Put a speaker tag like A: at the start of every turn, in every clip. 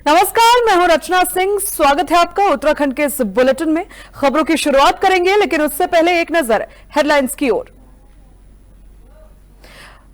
A: नमस्कार, मैं हूं रचना सिंह। स्वागत है आपका उत्तराखंड के इस बुलेटिन में। खबरों की शुरुआत करेंगे, लेकिन उससे पहले एक नजर हेडलाइंस की ओर।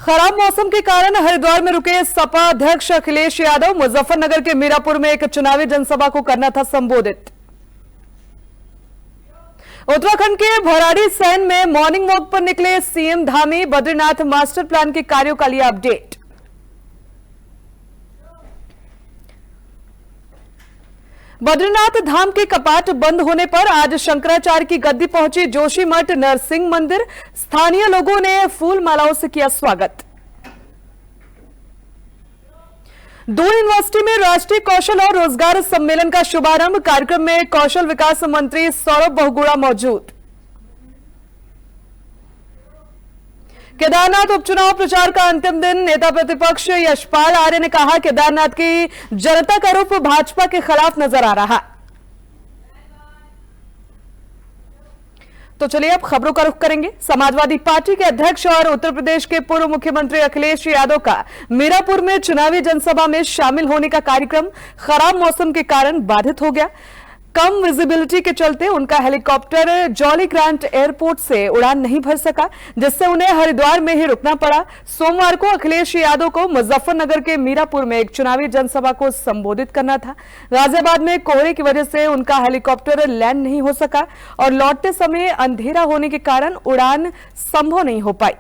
A: खराब मौसम के कारण हरिद्वार में रुके सपा अध्यक्ष अखिलेश यादव मुजफ्फरनगर के मीरापुर में एक चुनावी जनसभा को करना था संबोधित। उत्तराखंड के भराड़ी सैन में मॉर्निंग वॉक पर निकले CM Dhami, Badrinath master plan के कार्यों का लिया अपडेट। बद्रीनाथ धाम के कपाट बंद होने पर आज शंकराचार्य की गद्दी पहुंची जोशीमठ नरसिंह मंदिर। स्थानीय लोगों ने फूल मालाओं से किया स्वागत। दून यूनिवर्सिटी में राष्ट्रीय कौशल और रोजगार सम्मेलन का शुभारंभ। कार्यक्रम में कौशल विकास मंत्री सौरभ बहुगुणा मौजूद। केदारनाथ उपचुनाव प्रचार का अंतिम दिन। नेता प्रतिपक्ष यशपाल आर्य ने कहा, केदारनाथ की जनता का रुख भाजपा के खिलाफ नजर आ रहा। तो चलिए अब खबरों का रुख करेंगे। समाजवादी पार्टी के अध्यक्ष और उत्तर प्रदेश के पूर्व मुख्यमंत्री अखिलेश यादव का मीरापुर में चुनावी जनसभा में शामिल होने का कार्यक्रम खराब मौसम के कारण बाधित हो गया। कम विजिबिलिटी के चलते उनका हेलीकॉप्टर जॉली ग्रांट एयरपोर्ट से उड़ान नहीं भर सका, जिससे उन्हें हरिद्वार में ही रुकना पड़ा। सोमवार को अखिलेश यादव को मुजफ्फरनगर के मीरापुर में एक चुनावी जनसभा को संबोधित करना था। गाजियाबाद में कोहरे की वजह से उनका हेलीकॉप्टर लैंड नहीं हो सका और लौटते समय अंधेरा होने के कारण उड़ान संभव नहीं हो पाई।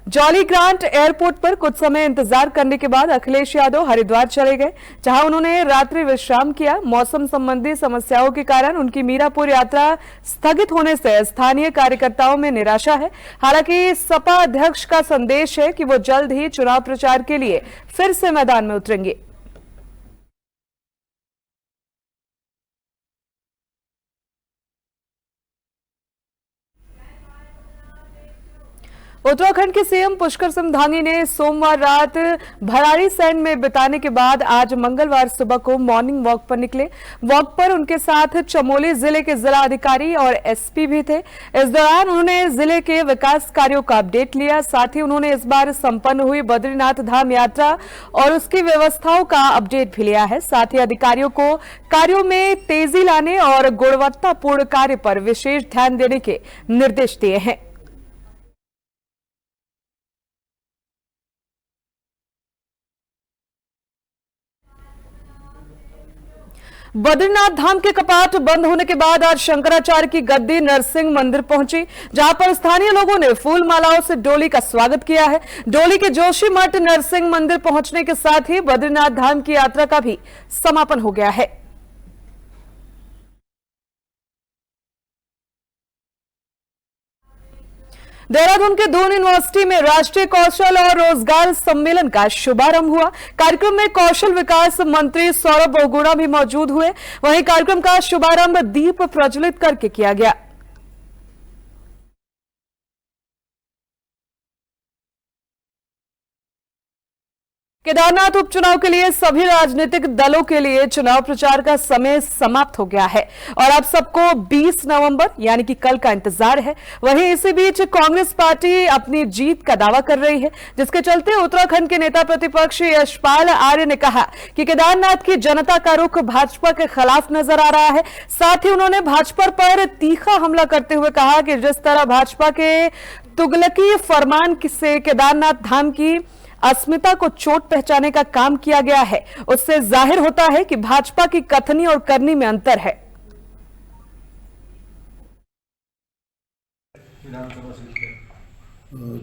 A: जॉली ग्रांट एयरपोर्ट पर कुछ समय इंतजार करने के बाद अखिलेश यादव हरिद्वार चले गए, जहां उन्होंने रात्रि विश्राम किया। मौसम संबंधी समस्याओं के कारण उनकी मीरापुर यात्रा स्थगित होने से स्थानीय कार्यकर्ताओं में निराशा है। हालांकि सपा अध्यक्ष का संदेश है कि वो जल्द ही चुनाव प्रचार के लिए फिर से मैदान में उतरेंगे। उत्तराखंड के सीएम पुष्कर सिंह धामी ने सोमवार रात भराड़ी सैन में बिताने के बाद आज मंगलवार सुबह को मॉर्निंग वॉक पर निकले। वॉक पर उनके साथ चमोली जिले के जिला अधिकारी और एसपी भी थे। इस दौरान उन्होंने जिले के विकास कार्यों का अपडेट लिया। साथ ही उन्होंने इस बार संपन्न हुई बद्रीनाथ धाम यात्रा और उसकी व्यवस्थाओं का अपडेट भी लिया है। साथ ही अधिकारियों को कार्यों में तेजी लाने और गुणवत्तापूर्ण कार्य पर विशेष ध्यान देने के निर्देश दिए हैं। बद्रीनाथ धाम के कपाट बंद होने के बाद आज शंकराचार्य की गद्दी नरसिंह मंदिर पहुंची, जहां पर स्थानीय लोगों ने फूल मालाओं से डोली का स्वागत किया है। डोली के जोशीमठ नरसिंह मंदिर पहुंचने के साथ ही बद्रीनाथ धाम की यात्रा का भी समापन हो गया है। देहरादून के दून यूनिवर्सिटी में राष्ट्रीय कौशल और रोजगार सम्मेलन का शुभारंभ हुआ। कार्यक्रम में कौशल विकास मंत्री सौरभ बहुगुणा भी मौजूद हुए। वहीं कार्यक्रम का शुभारंभ दीप प्रज्वलित करके किया गया। केदारनाथ उपचुनाव के लिए सभी राजनीतिक दलों के लिए चुनाव प्रचार का समय समाप्त हो गया है और अब सबको 20 नवंबर यानी कि कल का इंतजार है। वहीं इसी बीच कांग्रेस पार्टी अपनी जीत का दावा कर रही है, जिसके चलते उत्तराखंड के नेता प्रतिपक्ष यशपाल आर्य ने कहा कि केदारनाथ की जनता का रुख भाजपा के खिलाफ नजर आ रहा है। साथ ही उन्होंने भाजपा पर तीखा हमला करते हुए कहा कि जिस तरह भाजपा के तुगलकी फरमान से केदारनाथ धाम की अस्मिता को चोट पहुंचाने का काम किया गया है, उससे जाहिर होता है कि भाजपा की कथनी और करनी में अंतर है।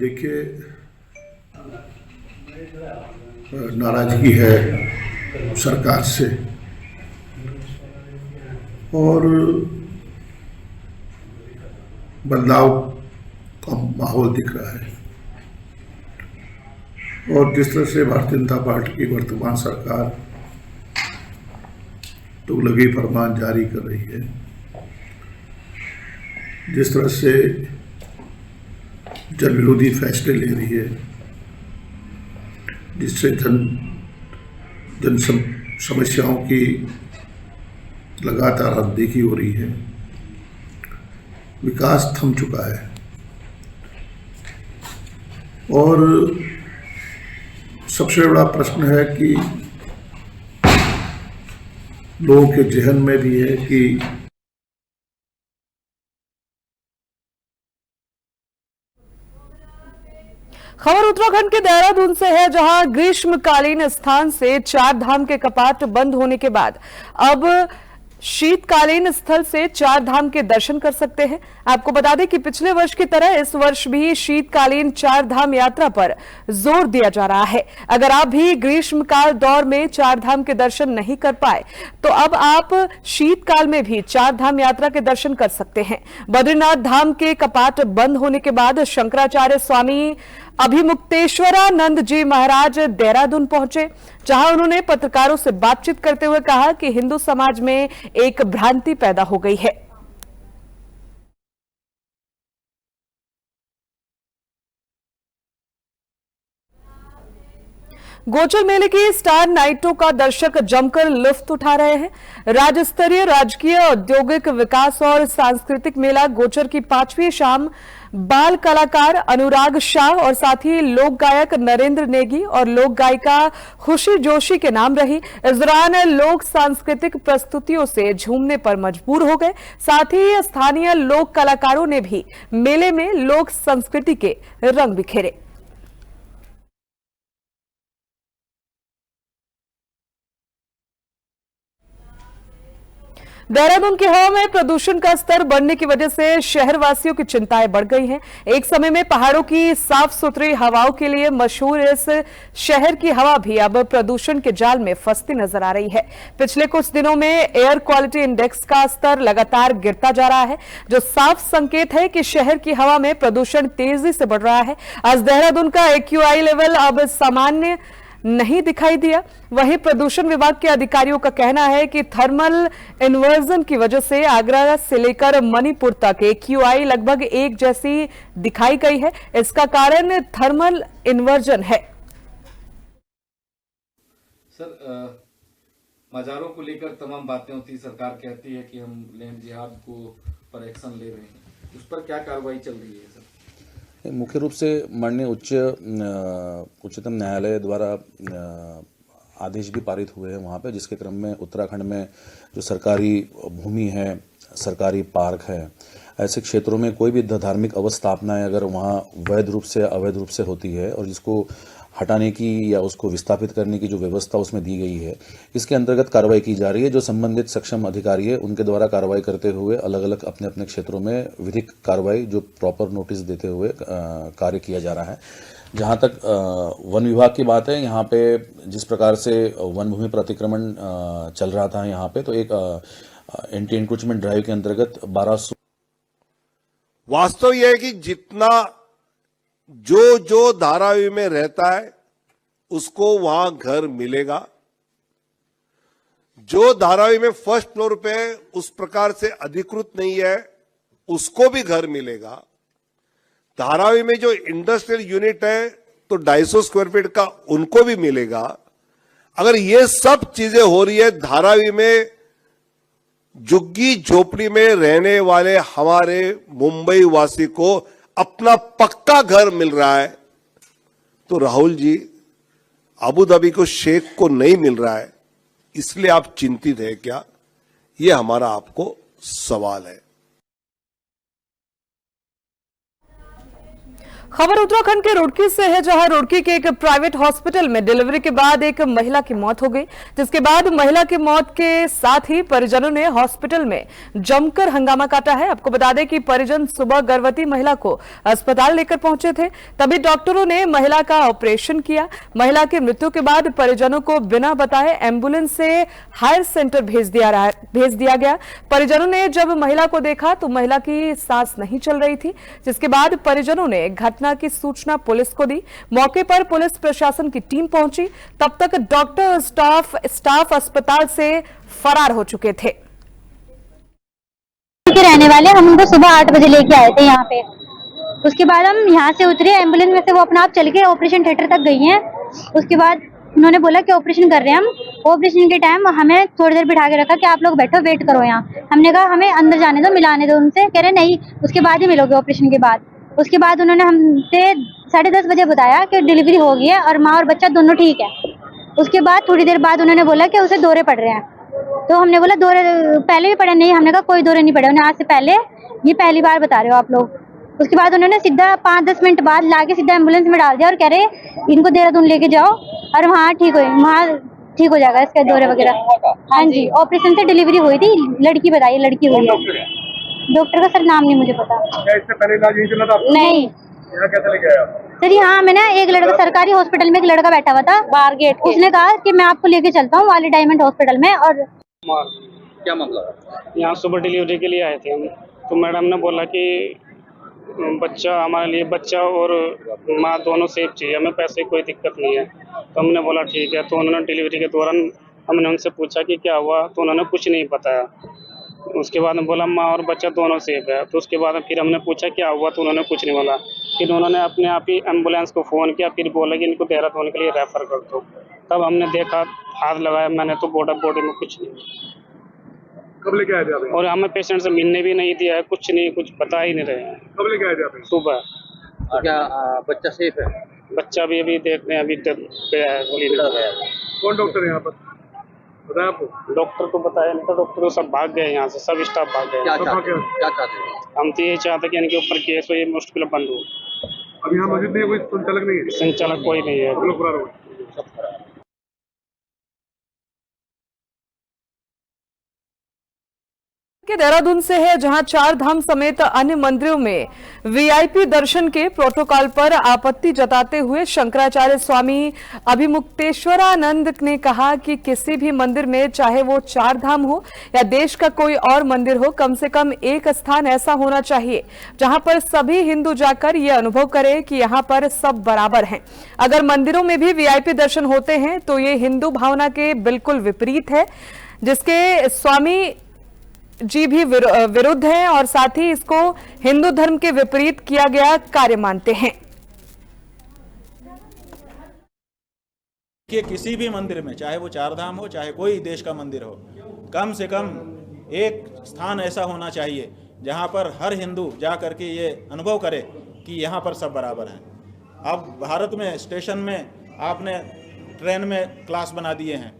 B: देखिए, नाराजगी है सरकार से और बदलाव का माहौल दिख रहा है और जिस तरह से भारतीय जनता पार्टी की वर्तमान सरकार तुगलकी फरमान जारी कर रही है, जिस तरह से जन विरोधी फैसले ले रही है, जिससे जन समस्याओं की लगातार अनदेखी हो रही है, विकास थम चुका है और सबसे बड़ा प्रश्न है कि लोगों के जहन में भी है कि
A: खबर उत्तराखंड के देहरादून से है, जहां ग्रीष्मकालीन स्थान से चार धाम के कपाट बंद होने के बाद अब शीतकालीन स्थल से चार धाम के दर्शन कर सकते हैं। आपको बता दें कि पिछले वर्ष की तरह इस वर्ष भी शीतकालीन चार धाम यात्रा पर जोर दिया जा रहा है। अगर आप भी ग्रीष्मकाल दौर में चार धाम के दर्शन नहीं कर पाए तो अब आप शीतकाल में भी चार धाम यात्रा के दर्शन कर सकते हैं। बद्रीनाथ धाम के कपाट बंद होने के बाद शंकराचार्य स्वामी अभिमुक्तेश्वरानंद जी महाराज देहरादून पहुंचे, जहां उन्होंने पत्रकारों से बातचीत करते हुए कहा कि हिंदू समाज में एक भ्रांति पैदा हो गई है। गोचर मेले की स्टार नाइटों का दर्शक जमकर लुत्फ उठा रहे हैं। राज्य स्तरीय राजकीय औद्योगिक विकास और सांस्कृतिक मेला गोचर की 5वीं शाम बाल कलाकार अनुराग शाह और साथ ही लोक गायक नरेंद्र नेगी और लोक गायिका खुशी जोशी के नाम रही। इस दौरान लोक सांस्कृतिक प्रस्तुतियों से झूमने पर मजबूर हो गए। साथ ही स्थानीय लोक कलाकारों ने भी मेले में लोक संस्कृति के रंग बिखेरे। देहरादून की हवा में प्रदूषण का स्तर बढ़ने की वजह से शहरवासियों की चिंताएं बढ़ गई हैं। एक समय में पहाड़ों की साफ सुथरी हवाओं के लिए मशहूर इस शहर की हवा भी अब प्रदूषण के जाल में फंसती नजर आ रही है। पिछले कुछ दिनों में एयर क्वालिटी इंडेक्स का स्तर लगातार गिरता जा रहा है, जो साफ संकेत है कि शहर की हवा में प्रदूषण तेजी से बढ़ रहा है। आज देहरादून का AQI लेवल अब सामान्य नहीं दिखाई दिया। वहीं प्रदूषण विभाग के अधिकारियों का कहना है कि थर्मल इन्वर्जन की वजह से आगरा से लेकर मणिपुर तक AQI लगभग एक जैसी दिखाई गई है। इसका कारण थर्मल इन्वर्जन है।
C: सर, मजारों को लेकर तमाम बातें होती, सरकार कहती है कि हम लैंड जिहाद को पर एक्शन ले रहे हैं, उस पर क्या कार्रवाई चल रही है सर?
D: मुख्य रूप से माननीय उच्चतम न्यायालय द्वारा आदेश भी पारित हुए हैं वहाँ पे, जिसके क्रम में उत्तराखंड में जो सरकारी भूमि है, सरकारी पार्क है, ऐसे क्षेत्रों में कोई भी धार्मिक अवस्थापनाएं अगर वहाँ वैध रूप से अवैध रूप से होती है और जिसको हटाने की या उसको विस्थापित करने की जो व्यवस्था उसमें दी गई है, इसके अंतर्गत कार्रवाई की जा रही है। जो संबंधित सक्षम अधिकारी है उनके द्वारा कार्रवाई करते हुए अलग अलग अपने अपने क्षेत्रों में विधिक कार्रवाई जो प्रॉपर नोटिस देते हुए कार्य किया जा रहा है। जहाँ तक वन विभाग की बात है, यहाँ पे जिस प्रकार से वन भूमि पर अतिक्रमण चल रहा था यहाँ पे, तो एक एंटी एंक्रोचमेंट ड्राइव के अंतर्गत 1200।
E: वास्तव यह है कि जितना जो धारावी में रहता है उसको वहां घर मिलेगा। जो धारावी में फर्स्ट फ्लोर पे उस प्रकार से अधिकृत नहीं है उसको भी घर मिलेगा। धारावी में जो इंडस्ट्रियल यूनिट है तो 250 स्क्वायर फीट का उनको भी मिलेगा। अगर ये सब चीजें हो रही है, धारावी में झुग्गी झोपड़ी में रहने वाले हमारे मुंबई वासी को अपना पक्का घर मिल रहा है, तो राहुल जी अबू धाबी को शेख को नहीं मिल रहा है, इसलिए आप चिंतित है क्या? ये हमारा आपको सवाल है।
A: खबर उत्तराखंड के रुड़की से है, जहां रुड़की के एक प्राइवेट हॉस्पिटल में डिलीवरी के बाद एक महिला की मौत हो गई, जिसके बाद महिला की मौत के साथ ही परिजनों ने हॉस्पिटल में जमकर हंगामा काटा है। आपको बता दें कि परिजन सुबह गर्भवती महिला को अस्पताल लेकर पहुंचे थे, तभी डॉक्टरों ने महिला का ऑपरेशन किया। महिला की मृत्यु के बाद परिजनों को बिना बताए एम्बुलेंस से हायर सेंटर भेज दिया गया। परिजनों ने जब महिला को देखा तो महिला की सांस नहीं चल रही थी, जिसके बाद परिजनों ने घटना की सूचना पुलिस को दी। मौके पर पुलिस प्रशासन की टीम पहुंची, तब तक डॉक्टर स्टाफ अस्पताल से फरार हो चुके थे।
F: के रहने वाले हम उनको सुबह 8 बजे लेके आए थे यहाँ पे। उसके बाद हम यहाँ से उतरे, एम्बुलेंस में से वो अपना आप चल के ऑपरेशन थिएटर तक गई हैं। उसके बाद उन्होंने बोला कि ऑपरेशन कर रहे हैं हम। ऑपरेशन के टाइम हमें थोड़ी देर बिठा के रखा कि आप लोग बैठो, वेट करो यहाँ। हमने कहा हमें अंदर जाने दो, मिलाने दो उनसे। कह रहे नहीं, उसके बाद ही मिलोगे ऑपरेशन के बाद। उसके बाद उन्होंने हमसे 10:30 बजे बताया कि डिलीवरी हो गई है और माँ और बच्चा दोनों ठीक है। उसके बाद थोड़ी देर बाद उन्होंने बोला कि उसे दौरे पड़ रहे हैं। तो हमने बोला दौरे पहले भी पड़े नहीं, हमने कहा कोई दौरे नहीं पड़े उन्हें आज से पहले, ये पहली बार बता रहे हो आप लोग। उसके बाद उन्होंने सीधा 5-10 मिनट बाद लाके सीधा एम्बुलेंस में डाल दिया और कह रहे इनको देहरादून लेके जाओ और वहाँ ठीक हो जाएगा इसका दौरे वगैरह। हाँ जी, ऑपरेशन से डिलीवरी हुई थी, लड़की बताइए, लड़की हुई है। डॉक्टर का सर नाम नहीं मुझे पता।
G: क्या इससे पहले इलाज यहीं चला था?
F: नहीं
G: यहाँ कैसे लेके आया?
F: सर यहाँ मैंने एक लड़का सरकारी हॉस्पिटल में एक लड़का बैठा हुआ था बाहर गेट, उसने कहा कि मैं आपको लेके चलता हूँ वाली डायमंड हॉस्पिटल में। और
C: क्या मामला है?
H: यहाँ सुबह डिलीवरी के लिए आए थे हम, तो मैडम ने बोला कि बच्चा हमारे लिए, बच्चा और माँ दोनों सेफ चाहिए, हमें पैसे की कोई दिक्कत नहीं है। तो हमने बोला ठीक है। तो उन्होंने डिलीवरी के दौरान हमने उनसे पूछा कि क्या हुआ, तो उन्होंने कुछ नहीं बताया। उसके बाद में बोला माँ और बच्चा दोनों सेफ है। तो उसके बाद फिर हमने पूछा क्या हुआ, तो उन्होंने कुछ नहीं बोला। फिर उन्होंने अपने आप ही एम्बुलेंस को फ़ोन किया, फिर बोला कि इनको देहरादून के लिए रेफ़र कर दो। तब हमने देखा, हाथ लगाया मैंने, तो बॉडी में कुछ नहीं।
G: कब लेके आए थे आप?
H: और हमें पेशेंट से मिलने भी नहीं दिया है, कुछ नहीं, कुछ बता ही नहीं रहे हैं।
G: कब लेके आए थे आप?
H: सुबह।
C: तो क्या बच्चा सेफ है?
H: बच्चा भी अभी देख रहे हैं, अभी तक गया है, गोली लगा गया।
G: कौन डॉक्टर है यहाँ पर, बताया आपको?
H: डॉक्टर को बताया नहीं था, डॉक्टर तो सब भाग गए यहाँ से, सब स्टाफ भाग गए।
C: क्या
G: तो
C: चाहते हैं? क्या चाहते हैं?
H: हम तो ये चाहते कि इनके ऊपर केस हो, ये मुश्किल बंद हो।
G: अब यहाँ मौजूद नहीं है, कोई संचालक नहीं है?
H: संचालक कोई नहीं है।
G: सब लोग फरार हो गए।
A: के देहरादून से है, जहां चार धाम समेत अन्य मंदिरों में वीआईपी दर्शन के प्रोटोकॉल पर आपत्ति जताते हुए शंकराचार्य स्वामी अभिमुक्तेश्वरानंद ने कहा कि किसी भी मंदिर में, चाहे वो चार धाम हो या देश का कोई और मंदिर हो, कम से कम एक स्थान ऐसा होना चाहिए जहां पर सभी हिंदू जाकर ये अनुभव करें कि यहाँ पर सब बराबर हैं। अगर मंदिरों में भी वीआईपी दर्शन होते हैं तो ये हिंदू भावना के बिल्कुल विपरीत है, जिसके स्वामी जी भी विरुद्ध हैं और साथ ही इसको हिंदू धर्म के विपरीत किया गया कार्य मानते हैं।
I: कि किसी भी मंदिर में, चाहे वो चार धाम हो, चाहे कोई देश का मंदिर हो, कम से कम एक स्थान ऐसा होना चाहिए जहां पर हर हिंदू जा करके ये अनुभव करे कि यहाँ पर सब बराबर हैं। अब भारत में स्टेशन में आपने ट्रेन में क्लास बना दिए हैं,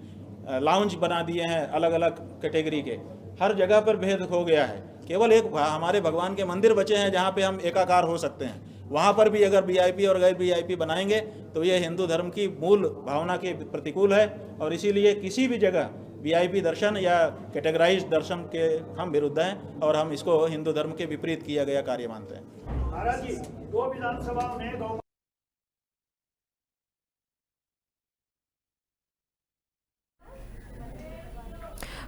I: लाउंज बना दिए हैं, अलग अलग कैटेगरी के, हर जगह पर भेद हो गया है। केवल एक हमारे भगवान के मंदिर बचे हैं जहाँ पे हम एकाकार हो सकते हैं। वहाँ पर भी अगर वीआईपी और गैर वीआईपी बनाएंगे तो ये हिंदू धर्म की मूल भावना के प्रतिकूल है, और इसीलिए किसी भी जगह वीआईपी दर्शन या कैटेगराइज दर्शन के हम विरुद्ध हैं और हम इसको हिंदू धर्म के विपरीत किया गया कार्य मानते हैं।
G: महाराज जी, 2 विधानसभाओं में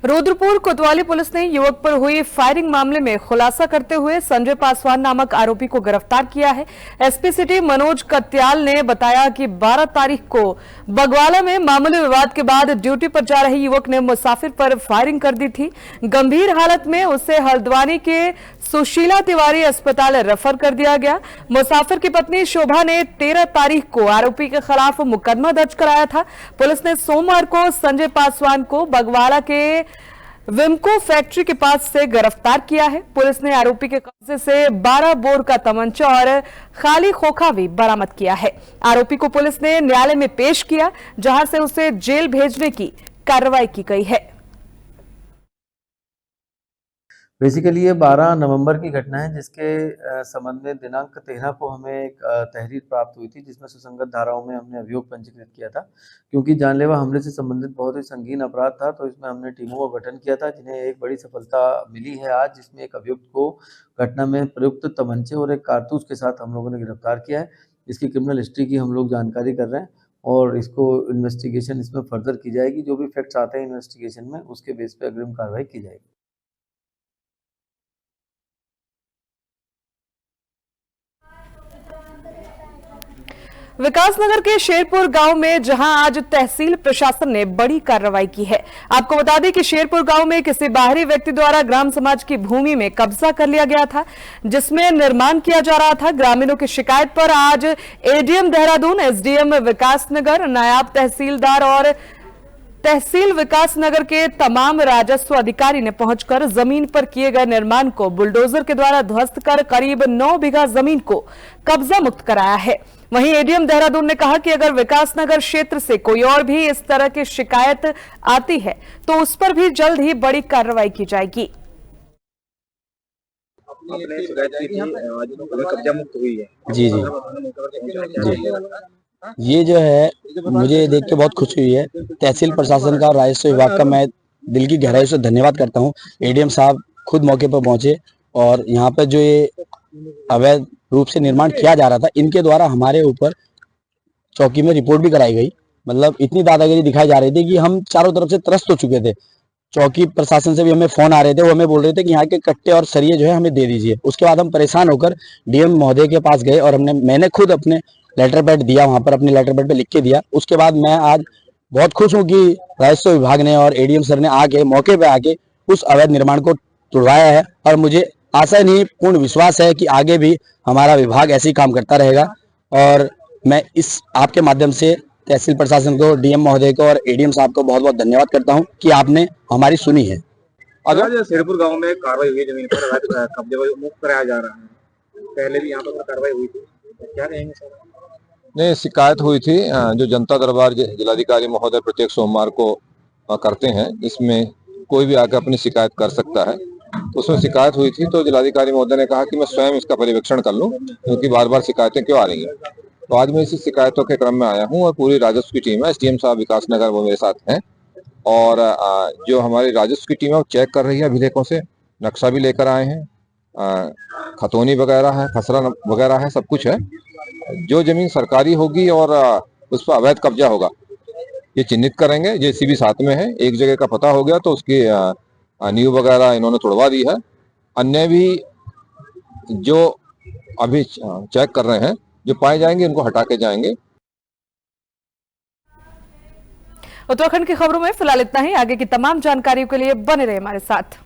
A: रुद्रपुर कोतवाली पुलिस ने युवक पर हुई फायरिंग मामले में खुलासा करते हुए संजय पासवान नामक आरोपी को गिरफ्तार किया है। एसपी सिटी मनोज कत्याल ने बताया कि 12 तारीख को बगवाला में मामूली विवाद के बाद ड्यूटी पर जा रहे युवक ने मुसाफिर पर फायरिंग कर दी थी। गंभीर हालत में उसे हल्द्वानी के सुशीला तिवारी अस्पताल रेफर कर दिया गया। मुसाफिर की पत्नी शोभा ने 13 तारीख को आरोपी के खिलाफ मुकदमा दर्ज कराया था। पुलिस ने सोमवार को संजय पासवान को बगवाला के विमको फैक्ट्री के पास से गिरफ्तार किया है। पुलिस ने आरोपी के कब्जे से 12 बोर का तमंचा और खाली खोखा भी बरामद किया है। आरोपी को पुलिस ने न्यायालय में पेश किया, जहां से उसे जेल भेजने की कार्रवाई की गई है।
J: बेसिकली ये 12 नवंबर की घटना है, जिसके संबंध में दिनांक 13 को हमें एक तहरीर प्राप्त हुई थी, जिसमें सुसंगत धाराओं में हमने अभियोग पंजीकृत किया था। क्योंकि जानलेवा हमले से संबंधित बहुत ही संगीन अपराध था, तो इसमें हमने टीमों का गठन किया था, जिन्हें एक बड़ी सफलता मिली है आज, जिसमें एक अभियुक्त को घटना में प्रयुक्त तमंचे और एक कारतूस के साथ हम लोगों ने गिरफ्तार किया है। इसकी क्रिमिनल हिस्ट्री की हम लोग जानकारी कर रहे हैं और इसको इन्वेस्टिगेशन इसमें फर्दर की जाएगी। जो भी फैक्ट्स आते हैं इन्वेस्टिगेशन में, उसके बेस पे अग्रिम कार्रवाई की जाएगी।
A: विकासनगर के शेरपुर गांव में जहां आज तहसील प्रशासन ने बड़ी कार्रवाई की है। आपको बता दें कि शेरपुर गांव में किसी बाहरी व्यक्ति द्वारा ग्राम समाज की भूमि में कब्जा कर लिया गया था, जिसमें निर्माण किया जा रहा था। ग्रामीणों की शिकायत पर आज एडीएम देहरादून, एसडीएम विकासनगर, नायब तहसीलदार और तहसील विकासनगर के तमाम राजस्व अधिकारी ने पहुंचकर जमीन पर किए गए निर्माण को बुलडोजर के द्वारा ध्वस्त कर करीब 9 बीघा जमीन को कब्जा मुक्त कराया है। वहीं एडीएम देहरादून ने कहा कि अगर विकासनगर क्षेत्र से कोई और भी इस तरह की शिकायत आती है तो उस पर भी जल्द ही बड़ी कार्रवाई की जाएगी।
K: कब्जा मुक्त हुई है। जी जी जी, ये जो है मुझे देख के बहुत खुशी हुई है। तहसील प्रशासन का, राजस्व विभाग का मैं दिल की गहराई से धन्यवाद करता हूँ। एडीएम साहब खुद मौके पर पहुंचे और यहाँ पर जो ये अवैध रूप से निर्माण किया जा रहा था, इनके द्वारा हमारे ऊपर चौकी में रिपोर्ट भी कराई गई। मतलब इतनी दादागिरी दिखाई जा रही थी कि हम चारों तरफ से त्रस्त हो चुके थे। चौकी प्रशासन से भी हमें फोन आ रहे थे, वो हमें बोल रहे थे कि यहाँ के कट्टे और सरिये जो है हमें दे दीजिए। उसके बाद हम परेशान होकर डीएम महोदय के पास गए और मैंने खुद अपने लेटर पैड दिया, वहां पर अपने लेटर पैड पे लिख के दिया। उसके बाद मैं आज बहुत खुश हूँ कि राजस्व विभाग ने और एडीएम सर ने आके मौके पे आके उस अवैध निर्माण को तुड़वाया है और मुझे आशा नहीं पूर्ण विश्वास है कि आगे भी हमारा विभाग ऐसे ही काम करता रहेगा। और मैं इस आपके माध्यम से तहसील प्रशासन को, डीएम महोदय को और एडीएम साहब को बहुत बहुत धन्यवाद करता हूं कि आपने हमारी सुनी है।
G: अगर शेरपुर गांव में कार्रवाई हुई, जमीन पर अवैध कब्जे को मुक्त कराया जा रहा है, पहले भी यहाँ पर कार्रवाई हुई थी, क्या कहेंगे सर?
L: नहीं, शिकायत हुई थी। जो जनता दरबार जिलाधिकारी महोदय प्रत्येक सोमवार को करते हैं, इसमें कोई भी आकर अपनी शिकायत कर सकता है। तो उसमें शिकायत हुई थी तो जिलाधिकारी महोदय ने कहा कि मैं स्वयं इसका पर्यवेक्षण कर लूं, क्योंकि बार बार शिकायतें क्यों आ रही हैं। तो आज मैं इसी शिकायतों के क्रम में आया हूं और पूरी राजस्व की टीम है, एसडीएम साहब विकासनगर वो मेरे साथ हैं और जो हमारी राजस्व की टीम है वो चेक कर रही है अभिलेखों से, नक्शा भी लेकर आए हैं, खतौनी वगैरह है, खसरा वगैरह है, सब कुछ है। जो जमीन सरकारी होगी और उस पर अवैध कब्जा होगा ये चिन्हित करेंगे। जेसीबी साथ में है, एक जगह का पता हो गया तो उसकी नींव वगैरह इन्होंने तुड़वा दी है। अन्य भी जो अभी चेक कर रहे हैं, जो पाए जाएंगे उनको हटा के जाएंगे।
A: उत्तराखंड की खबरों में फिलहाल इतना ही। आगे की तमाम जानकारियों के लिए बने रहे हमारे साथ।